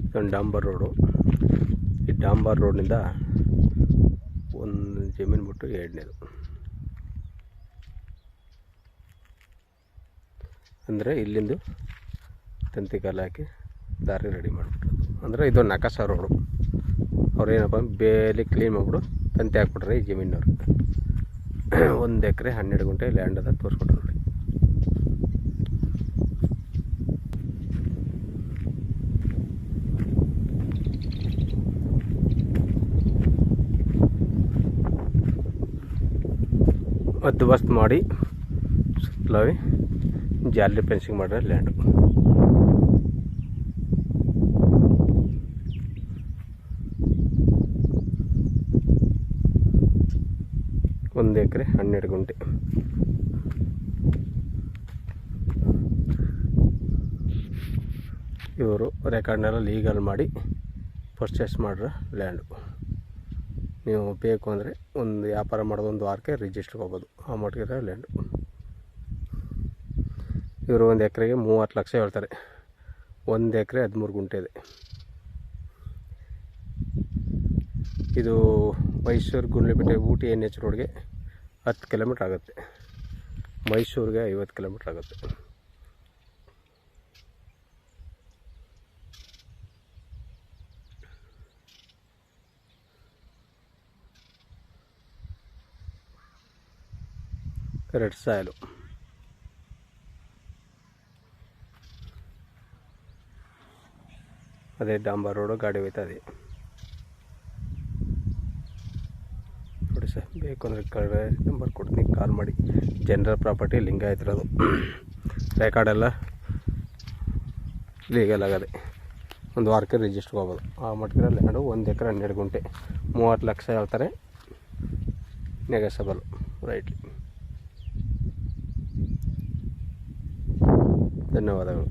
ಇದೊಂದು ಡಾಂಬರ್ ರೋಡು. ಈ ಡಾಂಬರ್ ರೋಡ್ನಿಂದ ಒಂದು ಜಮೀನು ಬಿಟ್ಟು ಎರಡನೇದು ಅಂದರೆ ಇಲ್ಲಿಂದು ತಂತಿ ಕಾಲು ಹಾಕಿ ದಾರಿ ರೆಡಿ ಮಾಡಿಬಿಟ್ರು. ಅಂದರೆ ಇದೊಂದು ನಕಾಸ ರೋಡು. ಅವ್ರೇನಪ್ಪ ಬೇಲಿ ಕ್ಲೀನ್ ಮಾಡಿಬಿಟ್ಟು ತಂತಿ ಹಾಕ್ಬಿಟ್ರೆ ಈ ಜಮೀನವ್ರು 1 ಎಕರೆ 12 ಗುಂಟೆ ಲ್ಯಾಂಡ್ ಅದ ತೋರಿಸ್ಕೊಟ್ರು ನೋಡಿ. ಹದ್ದು ಬಸ್ತ್ ಮಾಡಿ ಸುತ್ತಲವಿ ಜಾಲಿ ಫೆನ್ಸಿಂಗ್ ಮಾಡಿದ್ರೆ ಲ್ಯಾಂಡು. ಒಂದು ಎಕರೆ 12 ಗುಂಟೆ. ಇವರು ರೆಕಾರ್ಡ್ನೆಲ್ಲ ಲೀಗಲ್ ಮಾಡಿ ಪರ್ಚೇಸ್ ಮಾಡ್ರೆ ಲ್ಯಾಂಡು. ನೀವು ಬೇಕು ಅಂದರೆ ಒಂದು ವ್ಯಾಪಾರ ಮಾಡೋದು 1 ವಾರಕ್ಕೆ ರಿಜಿಸ್ಟ್ರಿಗೆ ಹೋಗ್ಬೋದು. ಆ ಮಟ್ಟಿಗೆ ಲ್ಯಾಂಡು. ಇವರು 1 ಎಕರೆಗೆ 30 ಲಕ್ಷ ಹೇಳ್ತಾರೆ. 1 ಎಕರೆ 13 ಗುಂಟೆ ಇದೆ. ಇದು ಮೈಸೂರು ಗುಂಡ್ಲುಪೇಟೆ ಊಟಿ NH ರೋಡ್ಗೆ 10 ಕಿಲೋಮೀಟ್ರ್ ಆಗುತ್ತೆ. ಮೈಸೂರಿಗೆ 50 ಕಿಲೋಮೀಟ್ರ್ ಆಗುತ್ತೆ. Red soil. ಅದೇ ಡಾಂಬರ್ ರೋಡು ಗಾಡಿ ಹೋಯ್ತದೆ ನೋಡಿ ಸರ್. ಬೇಕು ಅಂದರೆ ಕಡೆ ನಂಬರ್ ಕೊಡ್ತೀನಿ, ಕಾಲ್ ಮಾಡಿ. ಜನರಲ್ ಪ್ರಾಪರ್ಟಿ ಲಿಂಗಾಯತಿರೋದು. ರೆಕಾರ್ಡೆಲ್ಲ ಲೀಗಲ್ ಆಗದೆ. 1 ವಾರಕ್ಕೆ ರಿಜಿಸ್ಟ್ರಿಗೆ ಹೋಗ್ಬೋದು. ಆ ಮಟ್ಟಿಗೆ ಲ್ಯಾಂಡು 1 ಎಕರೆ 12 ಗುಂಟೆ 30 ಲಕ್ಷ ಹೇಳ್ತಾರೆ. ನೆಗೋಸಬಲ್ ರೈಟ್ಲಿ. ಧನ್ಯವಾದಗಳು.